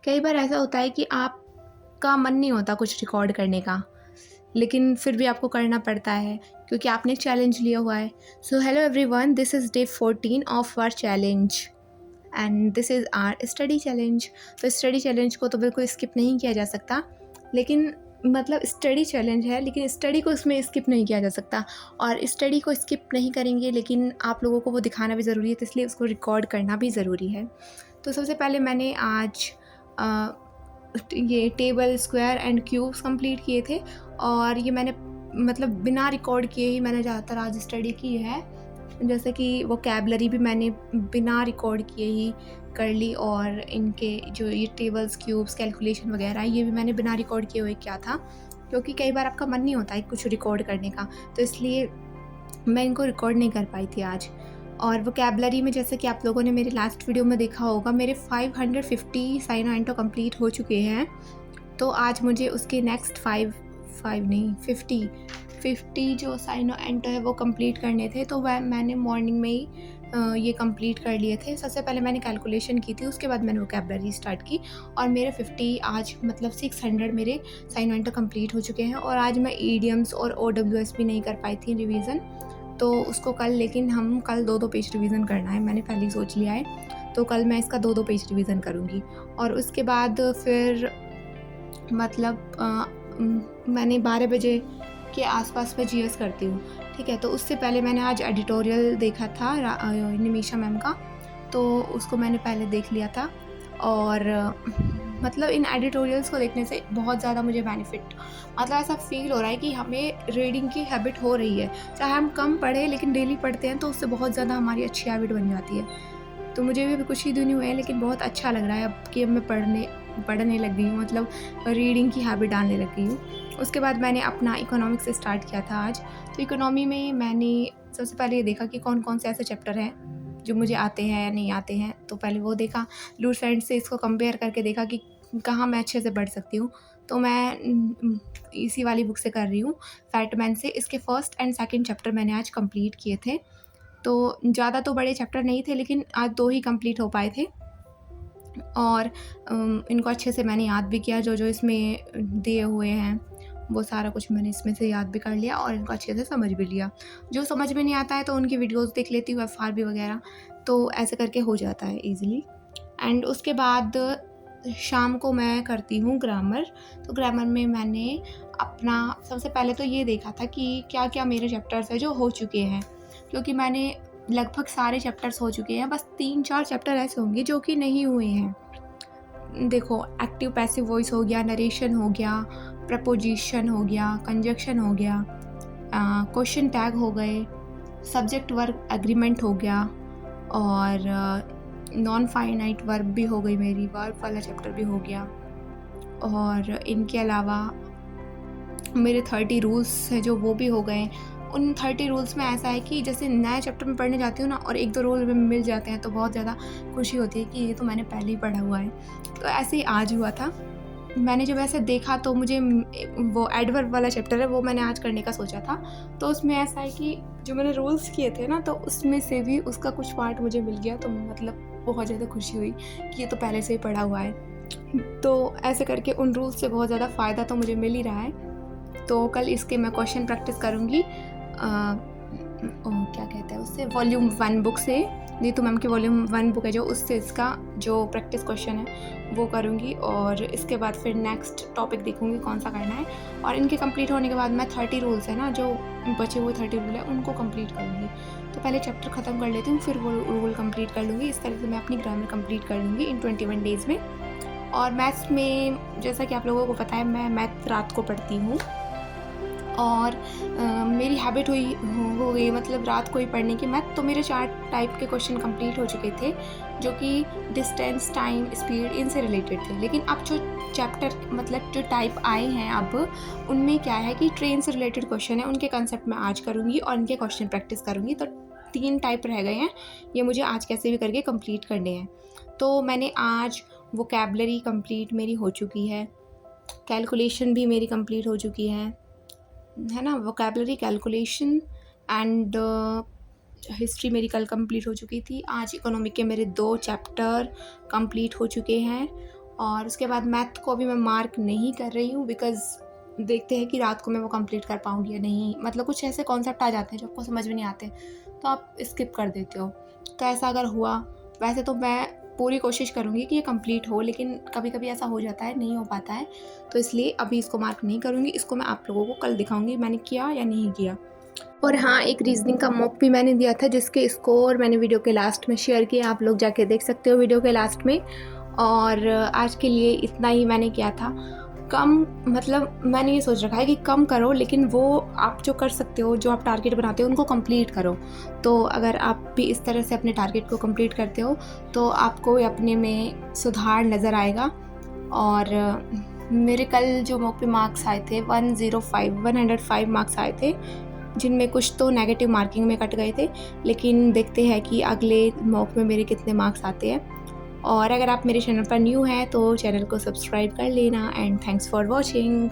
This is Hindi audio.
कई बार ऐसा होता है कि आपका मन नहीं होता कुछ रिकॉर्ड करने का, लेकिन फिर भी आपको करना पड़ता है क्योंकि आपने एक चैलेंज लिया हुआ है। So hello everyone, this is day 14 of our challenge and this is our study challenge. तो स्टडी चैलेंज को तो बिल्कुल स्किप नहीं किया जा सकता, लेकिन मतलब स्टडी चैलेंज है लेकिन स्टडी को इसमें स्किप नहीं किया जा सकता। और स्टडी को स्किप नहीं करेंगे लेकिन आप लोगों को वो दिखाना भी ज़रूरी है, तो इसलिए उसको रिकॉर्ड करना भी ज़रूरी है। तो सबसे पहले मैंने आज ये table, square and cubes complete किए थे और ये मैंने मतलब बिना रिकॉर्ड किए ही मैंने ज़्यादातर आज स्टडी की है। जैसे कि वोकैबुलरी भी मैंने बिना रिकॉर्ड किए ही कर ली, और इनके जो ये टेबल्स, क्यूब्स, कैलकुलेशन वगैरह ये भी मैंने बिना रिकॉर्ड किए हुए किया था, क्योंकि कई बार आपका मन नहीं होता है कुछ रिकॉर्ड करने का, तो इसलिए मैं इनको रिकॉर्ड नहीं कर पाई थी आज। और वोकैबुलरी में जैसे कि आप लोगों ने मेरे लास्ट वीडियो में देखा होगा, मेरे 550 साइनो एंटो कंप्लीट हो चुके हैं। तो आज मुझे उसके नेक्स्ट 50 जो साइनो एंटो है वो कंप्लीट करने थे। तो वह मैंने मॉर्निंग में ही ये कंप्लीट कर लिए थे। सबसे पहले मैंने कैलकुलेशन की थी, उसके बाद मैंने वोकैबुलरी स्टार्ट की, और मेरे 50 आज मतलब 600 मेरे साइनो एंटो कंप्लीट हो चुके हैं। और आज मैं ईडियम्स और OWS भी नहीं कर पाई थी रिवीजन, तो उसको कल, लेकिन हम कल 2-2 पेज रिवीजन करना है, मैंने पहले ही सोच लिया है। तो कल मैं इसका 2-2 पेज रिवीजन करूँगी। और उसके बाद फिर मतलब मैंने 12 बजे के आसपास में GS करती हूँ, ठीक है। तो उससे पहले मैंने आज एडिटोरियल देखा था निमिषा मैम का, तो उसको मैंने पहले देख लिया था। और मतलब इन एडिटोरियल्स को देखने से बहुत ज़्यादा मुझे बेनिफिट, मतलब ऐसा फील हो रहा है कि हमें रीडिंग की हैबिट हो रही है। चाहे हम कम पढ़ें लेकिन डेली पढ़ते हैं तो उससे बहुत ज़्यादा हमारी अच्छी हैबिट बन जाती है। तो मुझे भी अभी कुछ ही दिन हुए हैं, लेकिन बहुत अच्छा लग रहा है अब कि मैं पढ़ने लग गई हूँ, मतलब रीडिंग की हैबिट डालने लग गई हूँ। उसके बाद मैंने अपना इकोनॉमिक्स से स्टार्ट किया था आज। तो इकोनॉमी में मैंने सबसे पहले ये देखा कि कौन कौन से ऐसे चैप्टर हैं जो मुझे आते हैं या नहीं आते हैं। तो पहले वो देखा, लूज फ्रेंड से इसको कंपेयर करके देखा कि कहाँ मैं अच्छे से पढ़ सकती हूँ। तो मैं इसी वाली बुक से कर रही हूँ, फैटमैन से। इसके फर्स्ट एंड सेकंड चैप्टर मैंने आज कंप्लीट किए थे। तो ज़्यादा तो बड़े चैप्टर नहीं थे, लेकिन आज 2 ही कंप्लीट हो पाए थे। और इनको अच्छे से मैंने याद भी किया, जो जो इसमें दिए हुए हैं वो सारा कुछ मैंने इसमें से याद भी कर लिया और इनको अच्छे से समझ भी लिया। जो समझ में नहीं आता है तो उनकी वीडियोस देख लेती हूँ, FRB वगैरह, तो ऐसे करके हो जाता है ईज़िली। एंड उसके बाद शाम को मैं करती हूँ ग्रामर। तो ग्रामर में मैंने अपना सबसे पहले तो ये देखा था कि क्या क्या मेरे चैप्टर्स हैं जो हो चुके हैं, क्योंकि मैंने लगभग सारे चैप्टर्स हो चुके हैं, बस 3-4 चैप्टर ऐसे होंगे जो कि नहीं हुए हैं। देखो, एक्टिव पैसिव वॉइस हो गया, नरेशन हो गया, प्रपोजिशन हो गया, कंजक्शन हो गया, क्वेश्चन टैग हो गए, सब्जेक्ट वर्ब एग्रीमेंट हो गया, और नॉन फाइनाइट वर्ब भी हो गई, मेरी वर्ब वाला चैप्टर भी हो गया। और इनके अलावा मेरे 30 रूल्स हैं जो वो भी हो गए। उन 30 रूल्स में ऐसा है कि जैसे नए चैप्टर में पढ़ने जाती हूँ ना, और 1-2 रूल में मिल जाते हैं तो बहुत ज़्यादा खुशी होती है कि ये तो मैंने पहले ही पढ़ा हुआ है। तो ऐसे ही आज हुआ था। मैंने जब ऐसे देखा तो मुझे वो एडवर्ब वाला चैप्टर है वो मैंने आज करने का सोचा था। तो उसमें ऐसा है कि जो मैंने रूल्स किए थे ना, तो उसमें से भी उसका कुछ पार्ट मुझे मिल गया, तो मतलब बहुत ज़्यादा खुशी हुई कि ये तो पहले से ही पढ़ा हुआ है। तो ऐसे करके उन रूल्स से बहुत ज़्यादा फ़ायदा तो मुझे मिल ही रहा है। तो कल इसके मैं क्वेश्चन प्रैक्टिस करूँगी, क्या कहते हैं उससे, वॉल्यूम 1 बुक से, नीतू मैम की वॉल्यूम 1 बुक है जो, उससे इसका जो प्रैक्टिस क्वेश्चन है वो करूँगी। और इसके बाद फिर नेक्स्ट टॉपिक देखूँगी कौन सा करना है। और इनके कंप्लीट होने के बाद मैं 30 रूल्स है ना, जो बचे हुए 30 रूल है उनको कंप्लीट करूँगी। तो पहले चैप्टर ख़त्म कर लेती हूँ, फिर वो रूल कंप्लीट कर लूँगी। इस तरह से मैं अपनी ग्रामर कंप्लीट कर लूँगी इन 21 डेज़ में। और मैथ्स में जैसा कि आप लोगों को पता है, मैं मैथ रात को पढ़ती हूँ, और मेरी हैबिट हो गई, मतलब रात को ही पढ़ने की मैथ। तो मेरे 4 टाइप के क्वेश्चन कंप्लीट हो चुके थे, जो कि डिस्टेंस, टाइम, स्पीड, इनसे रिलेटेड थे। लेकिन अब जो चैप्टर, मतलब जो टाइप आए हैं अब, उनमें क्या है कि ट्रेन से रिलेटेड क्वेश्चन है, उनके कंसेप्ट मैं आज करूँगी और इनके क्वेश्चन प्रैक्टिस करूँगी। तो 3 टाइप रह गए हैं, ये मुझे आज कैसे भी करके कंप्लीट करने हैं। तो मैंने आज वोकैबुलरी कंप्लीट मेरी हो चुकी है, कैलकुलेशन भी मेरी कंप्लीट हो चुकी है ना, वोकैबुलरी, कैलकुलेशन एंड हिस्ट्री मेरी कल कंप्लीट हो चुकी थी। आज इकोनॉमिक के मेरे 2 चैप्टर कंप्लीट हो चुके हैं, और उसके बाद मैथ को अभी मैं मार्क नहीं कर रही हूँ, बिकॉज़ देखते हैं कि रात को मैं वो कंप्लीट कर पाऊँगी या नहीं। मतलब कुछ ऐसे कॉन्सेप्ट आ जाते हैं जो आपको समझ में नहीं आते, तो आप स्किप कर देते हो। तो ऐसा अगर हुआ, वैसे तो मैं पूरी कोशिश करूँगी कि ये कंप्लीट हो, लेकिन कभी-कभी ऐसा हो जाता है, नहीं हो पाता है। तो इसलिए अभी इसको मार्क नहीं करूँगी, इसको मैं आप लोगों को कल दिखाऊँगी मैंने किया या नहीं किया। और हाँ, एक रीज़निंग का मॉक भी मैंने दिया था, जिसके स्कोर मैंने वीडियो के लास्ट में शेयर किए, आप लोग जाके देख सकते हो वीडियो के लास्ट में। और आज के लिए इतना ही मैंने किया था। कम मतलब मैंने ये सोच रखा है कि कम करो, लेकिन वो आप जो कर सकते हो, जो आप टारगेट बनाते हो उनको कंप्लीट करो। तो अगर आप भी इस तरह से अपने टारगेट को कंप्लीट करते हो तो आपको अपने में सुधार नज़र आएगा। और मेरे कल जो मॉक पे मार्क्स आए थे 105 मार्क्स आए थे, जिनमें कुछ तो नेगेटिव मार्किंग में कट गए थे, लेकिन देखते हैं कि अगले मॉक में मेरे कितने मार्क्स आते हैं। और अगर आप मेरे चैनल पर न्यू हैं तो चैनल को सब्सक्राइब कर लेना। And thanks for watching.